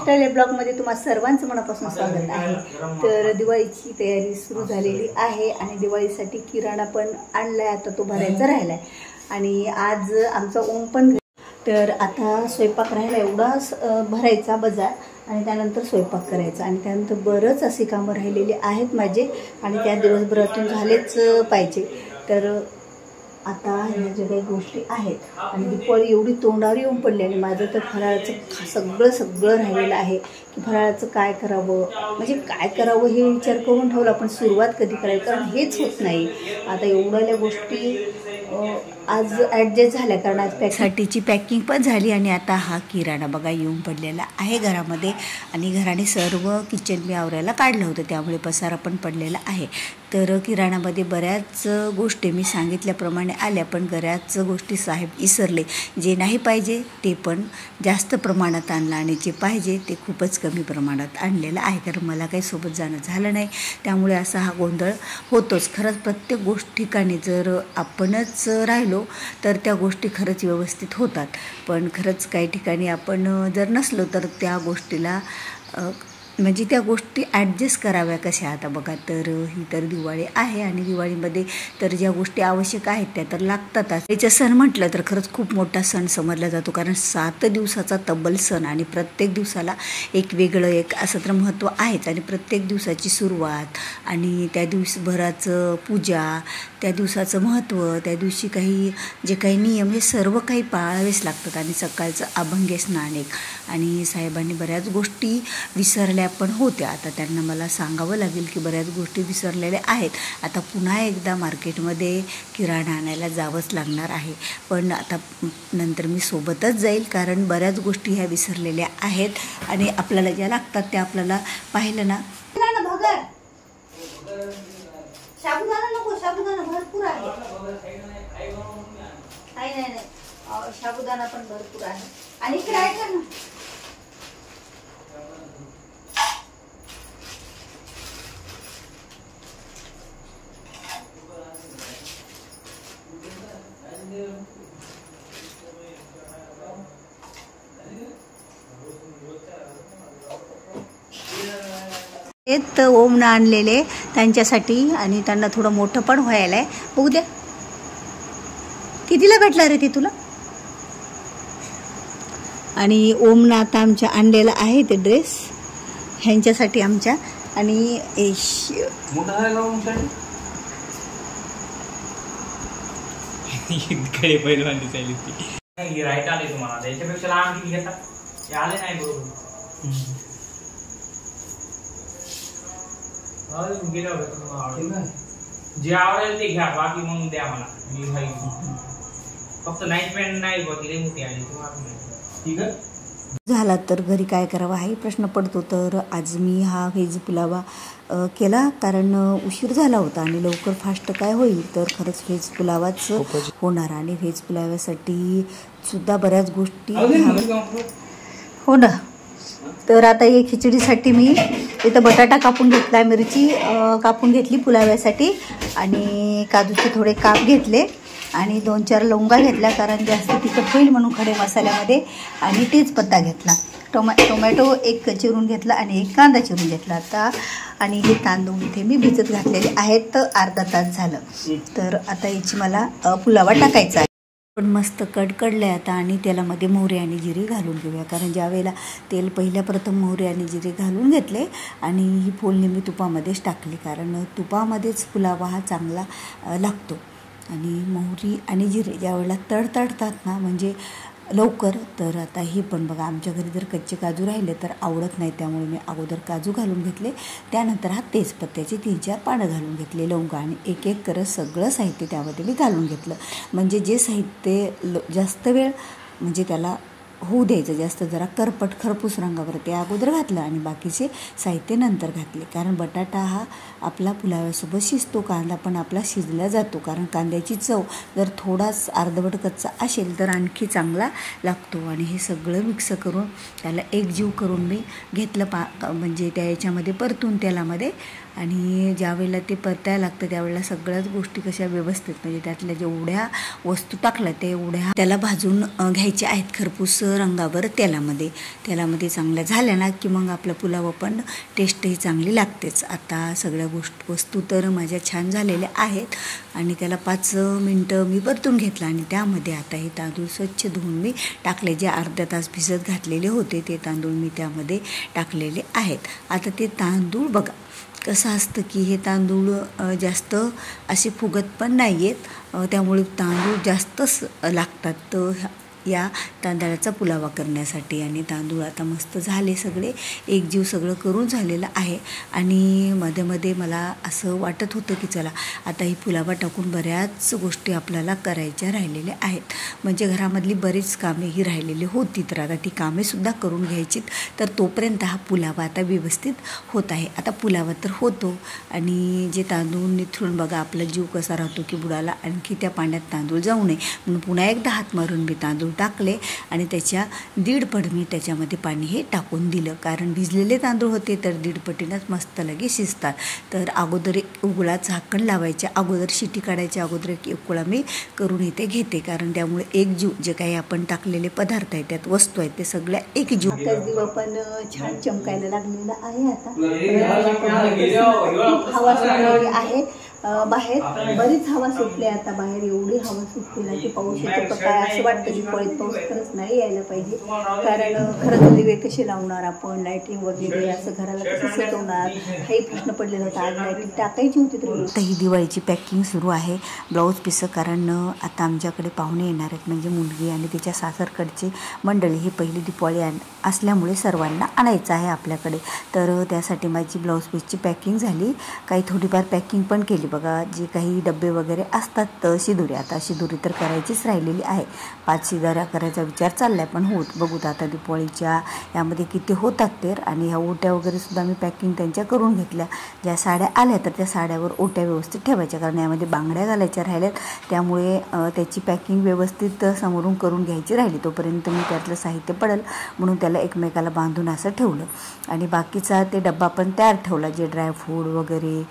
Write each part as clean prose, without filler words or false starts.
Lifestyle या ब्लॉगमध्ये तुम्हा सर्वांचं मनापासून स्वागत आहे। तर दिवाळीची तयारी सुरू झालेली आहे आणि दिवाळीसाठी किराणा पण आणलाय, आता तो भरायचा राहिलाय आणि आज आमचा ओम पण, तर आता स्वयंपाक राहिला एवढाच भरायचा बाजार आणि त्यानंतर स्वयंपाक करायचा आणि त्यानंतर बरंच असे कामं राहिलेली आहेत माझे आणि त्या दिवसभरातून झालेच पाहिजे। तर आता ह्या ज्या काही गोष्टी आहेत आणि दिवाळी एवढी तोंडावर येऊन पडली आणि माझं तर फराळाचं सगळं राहिलेलं आहे की फराळाचं काय करावं, म्हणजे काय करावं हे विचार करून ठेवला, पण सुरुवात कधी करायची कारण हेच होत नाही। आता एवढ्या गोष्टी आज ॲडजस्ट झाल्या कारण आज साठीची पॅकिंग पण झाली आणि आता हा किराणा बघा येऊन पडलेला आहे घरामध्ये आणि घराने सर्व किचन मी आवरायला काढलं होतं, त्यामुळे पसारा पण पडलेला आहे। तर किराणामध्ये बऱ्याच गोष्टी मी सांगितल्याप्रमाणे आल्या, पण बऱ्याच गोष्टी साहेब विसरले। जे नाही पाहिजे ते पण जास्त प्रमाणात आणलं आणि जे पाहिजे ते खूपच कमी प्रमाणात आणलेलं आहे, कारण मला काही सोबत जाणं झालं नाही, त्यामुळे असा हा गोंधळ होतोच। खरंच प्रत्येक ठिकाणी जर आपणच राहिलो तर त्या गोष्टी खरंच व्यवस्थित होतात, पण खरंच काही ठिकाणी आपण जर नसलो तर त्या गोष्टीला म्हणजे त्या गोष्टी ॲडजस्ट कराव्या कशा। आता बघा, तर ही तर दिवाळी आहे आणि दिवाळीमध्ये तर ज्या गोष्टी आवश्यक आहेत त्या तर लागतातच। याचा सण म्हटलं तर खरंच खूप मोठा सण समजला जातो, कारण 7 दिवसाचा तब्बल सण आणि प्रत्येक दिवसाला एक वेगळं एक असं तर महत्त्व आहेच आणि प्रत्येक दिवसाची सुरुवात आणि त्या दिवसभराचं पूजा, त्या दिवसाचं महत्त्व, त्या दिवशी जे काही नियम हे सर्व काही पाळावेच लागतात आणि सकाळचं अभंग स्नान एक आणि साहेबांनी बऱ्याच गोष्टी विसरल्या पण होत्या। आता त्यांना मला सांगावं लागेल की बऱ्याच गोष्टी विसरलेल्या आहेत। आता पुन्हा एकदा मार्केटमध्ये किराणा आणायला जावंच लागणार आहे, पण आता नंतर मी सोबतच जाईल कारण बऱ्याच गोष्टी ह्या विसरलेल्या आहेत आणि आपल्याला ज्या लागतात त्या आपल्याला पाहिलं ना। साबुदाणा नको, साबुदाणा भरपूर आहे, नाही साबुदाणा पण भरपूर आहे आणि इकडे ऐका ना, ओमनं आणलेले त्यांच्यासाठी आणि त्यांना थोडं मोठं पण व्हायला आहे। बघू द्या कितीला भेटला रे ते तुला। आणि ओमनं आता आमच्या आणलेला आहे ते ड्रेस ह्यांच्यासाठी आमच्या आणि इकडे पहिलवान दिसायली ती राईट आले तुम्हाला त्याच्यापेक्षा लहान किती घेतात ते आले नाही बरोबर जे आवडेल ते घ्या, बाकी मग द्या मला, मी भाई फक्त नाईट पॅन्ट नाही बघितली मोठी आली ठीक आहे। झाला तर घरी काय करावं हाही प्रश्न पडतो, तर आज मी हा व्हेज पुलावा केला कारण उशीर झाला होता आणि लवकर फास्ट काय होईल तर खरंच व्हेज पुलावाच होणार आणि व्हेज पुलाव्यासाठी सुद्धा बऱ्याच गोष्टी हो ना। तर आता हे खिचडीसाठी मी इथं बटाटा कापून घेतला, मिरची कापून घेतली पुलाव्यासाठी आणि काजूचे थोडे काप घेतले आणि 2-4 लवंगा घेतल्या कारण जास्त तिखट होईल म्हणून खडे मसाल्यामध्ये आणि तेजपत्ता घेतला, टोमॅटो एक चिरून घेतला आणि एक कांदा चिरून घेतला आता। आणि हे तांदूळ इथे मी भिजत घातलेले आहेत, अर्धा तास झालं। तर आता याची मला पुलावा टाकायचा आहे, पण मस्त कडकडलं आहे आता आणि तेलामध्ये मोहरी आणि जिरे घालून घेऊया, कारण ज्या वेळेला तेल प्रथम मोहरी आणि जिरे घालून घेतले आणि ही फोडणी मी तुपामध्येच टाकली, कारण तुपामध्येच पुलावा हा चांगला लागतो आणि मोहरी आणि जिरे ज्या वेळेला तडतडतात ना म्हणजे लवकर। तर आता हे पण बघा आमच्या घरी जर कच्चे काजू राहिले तर आवडत नाही, त्यामुळे मी अगोदर काजू घालून घेतले, त्यानंतर हा तेजपत्त्याचे 3-4 पानं घालून घेतले, लवंगा आणि एक एक करत सगळं साहित्य त्यामध्ये मी घालून घेतलं, म्हणजे जे साहित्य जास्त वेळ म्हणजे त्याला होऊ द्यायचं, जास्त जरा करपट खरपूस रंगावर ते अगोदर घातलं आणि बाकीचे साहित्य नंतर घातले, कारण बटाटा हा आपला पुलाव्यासोबत शिजतो, कांदा पण आपला शिजला जातो, कारण कांद्याची चव जर थोडाच अर्धवट कच्चा असेल तर आणखी चांगला लागतो। आणि हे सगळं मिक्स करून त्याला एकजीव करून मी घेतलं म्हणजे त्या याच्यामध्ये परतून तेलामध्ये आणि ज्यावेळेला ते परतायला लागतं त्यावेळेला सगळ्याच गोष्टी कशा व्यवस्थित म्हणजे त्यातल्या जेवढ्या वस्तू टाकल्या तेवढ्या त्याला भाजून घ्यायच्या आहेत खरपूस रंगावर तेलामध्ये चांगल्या झाल्या ना की मग आपला पुलाव पण टेस्टही चांगली लागतेच. आता सगळ्या वस्तू तर माझ्या छान झालेल्या आहेत आणि त्याला 5 मिनटं मी परतून घेतलं आणि त्यामध्ये आता हे तांदूळ स्वच्छ धुवून मी टाकले. जे अर्धा तास भिजत घातलेले होते ते तांदूळ मी त्यामध्ये टाकलेले आहेत. आता ते तांदूळ बघा कसं असतं की हे तांदूळ जास्त असे फुगत पण नाही आहेत, त्यामुळे तांदूळ जास्तच लागतात या तांदळाचा पुलावा करण्यासाठी. आणि तांदूळ आता मस्त झाले, सगळे एकजीव सगळं करून झालेलं आहे. आणि मध्ये मला असं वाटत होतं की चला आता ही पुलावा टाकून बऱ्याच गोष्टी आपल्याला करायच्या राहिलेल्या आहेत, म्हणजे घरामधली बरीच कामे ही राहिलेली होती, तर आता ती कामेसुद्धा करून घ्यायचीत. तर तोपर्यंत हा पुलावा आता व्यवस्थित होत आहे. आता पुलावा तर होतो आणि जे तांदूळ निथळून बघा आपला जीव कसा राहतो की बुडाला आणखी त्या पाण्यात तांदूळ जाऊ नये म्हणून पुन्हा एकदा हात मारून मी तांदूळ टाकले आणि त्याच्या 1.5 पट मी त्याच्यामध्ये पाणी हे टाकून दिलं, कारण भिजलेले तांदूळ होते तर 1.5 पटीनंच मस्त लगे शिजतात. तर अगोदर उकळा झाकण लावायच्या अगोदर शिटी काढायच्या अगोदर एक उकळा मी करून इथे घेते, कारण त्यामुळे एकजीव जे काही आपण टाकलेले पदार्थ आहेत त्यात वस्तू आहेत ते सगळ्या एकजीव. दिवा पण छान चमकायला लागलेला आहे. आता हवा सुटलेली आहे बाहेर, बरीच हवा सुटली आता बाहेर, एवढी हवा सुटली ना की पाऊस येतो काय असं वाटतं की पळत पाऊस खरंच नाही यायला पाहिजे, कारण खरंच दिवे कसे लावणार आपण, लाईटिंग वगैरे असं घराला कसं सजवणार हाही प्रश्न पडलेला होता. आज लाईटिंग टाकायची होती तर आता ही दिवाळीची पॅकिंग सुरू आहे ब्लाऊज पीसं, कारण आता आमच्याकडे पाहुणे येणार आहेत म्हणजे मुलगी आणि तिच्या सासरकडची मंडळी. ही पहिली दिवाळी असल्यामुळे सर्वांना आणायचं आहे आपल्याकडे, तर त्यासाठी माझी ब्लाऊज पीसची पॅकिंग झाली, काही थोडीफार पॅकिंग पण केली बघा. जे काही डबे वगैरे असतात शिदुरी, आता शिदुरी तर करायचीच राहिलेली आहे, 5 शिदुऱ्या करायचा विचार चाललाय, पण बघूत आता दिवाळीच्या यामध्ये किती होतात तर. आणि ह्या ओट्या वगैरे सुद्धा मी पॅकिंग त्यांच्या करून घेतल्या. ज्या साड्या आल्या तर त्या साड्यावर ओट्या व्यवस्थित ठेवायच्या, कारण यामध्ये बांगड्या घालायच्या राहिल्यात, त्यामुळे त्याची पॅकिंग व्यवस्थित समोरून करून घ्यायची राहिली. तोपर्यंत मी त्यातलं साहित्य पडेल म्हणून त्याला एकमेकाला बांधून असं ठेवलं आणि बाकीचा ते डब्बा पण तयार ठेवला, जे ड्रायफ्रूट वगैरे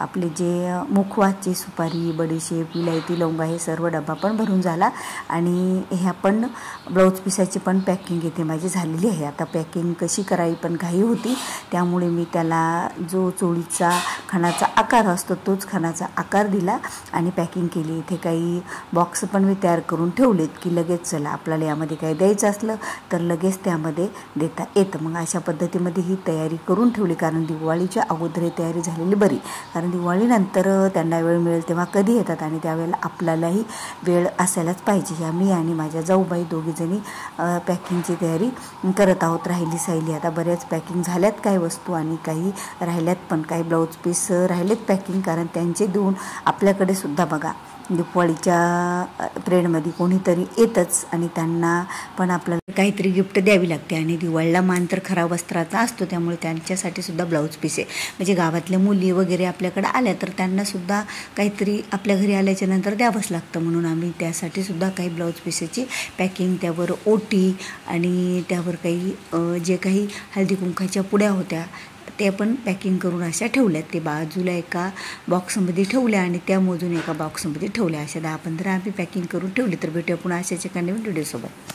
आपले जे मुखवासची सुपारी, बडीशेप, विलायती, लवंगा हे सर्व डबा पण भरून झाला. आणि ह्या पण ब्लाऊज पिसाची पण पॅकिंग इथे माझी झालेली आहे. आता पॅकिंग कशी करावी पण घाई होती, त्यामुळे मी त्याला जो चोळीचा खणाचा आकार असतो तोच खणाचा आकार दिला आणि पॅकिंग केली. इथे काही बॉक्स पण मी तयार करून ठेवलेत की लगेच चला आपल्याला यामध्ये काही द्यायचं असलं तर लगेच त्यामध्ये देता येतं. मग अशा पद्धतीमध्ये ही तयारी करून ठेवली, कारण दिवाळीच्या अगोदर ही तयारी झालेली बरी, कारण दिवाळीनंतर त्यांना वेळ मिळेल तेव्हा कधी येतात आणि त्यावेळेला आपल्यालाही वेळ असायलाच पाहिजे. ह्या मी आणि माझ्या जाऊबाई दोघीजणी पॅकिंगची तयारी करत आहोत. राहिली साहिली आता बऱ्याच पॅकिंग झाल्यात काही वस्तू आणि काही राहिल्यात पण, काही ब्लाऊज पीस राहिलेत पॅकिंग, कारण त्यांचे देऊन आपल्याकडे सुद्धा बघा दिवाळीच्या पिरियडमध्ये कोणीतरी येतच आणि त्यांना पण आपल्याला काहीतरी गिफ्ट द्यावी लागते. आणि दिवाळीला मान तर खरा वस्त्राचा असतो, त्यामुळे त्यांच्यासाठी सुद्धा ब्लाऊज पीस आहे. म्हणजे गावातल्या मुली वगैरे आपल्याकडे आल्या तर त्यांनासुद्धा काहीतरी आपल्या घरी आल्याच्या नंतर द्यावंच लागतं, म्हणून आम्ही त्यासाठी सुद्धा काही ब्लाऊज पीसची पॅकिंग, त्यावर ओटी आणि त्यावर काही जे काही हळदी कुंकाच्या पुड्या होत्या ते पण पॅकिंग करून अशा ठेवल्यात. ते बाजूला एका बॉक्समध्ये ठेवल्या आणि त्या मोजून एका बॉक्समध्ये ठेवल्या. अशा 10-15 आम्ही पॅकिंग करून ठेवली. तर भेटूया पुन्हा अशाच एका नवीन व्हिडिओसोबत.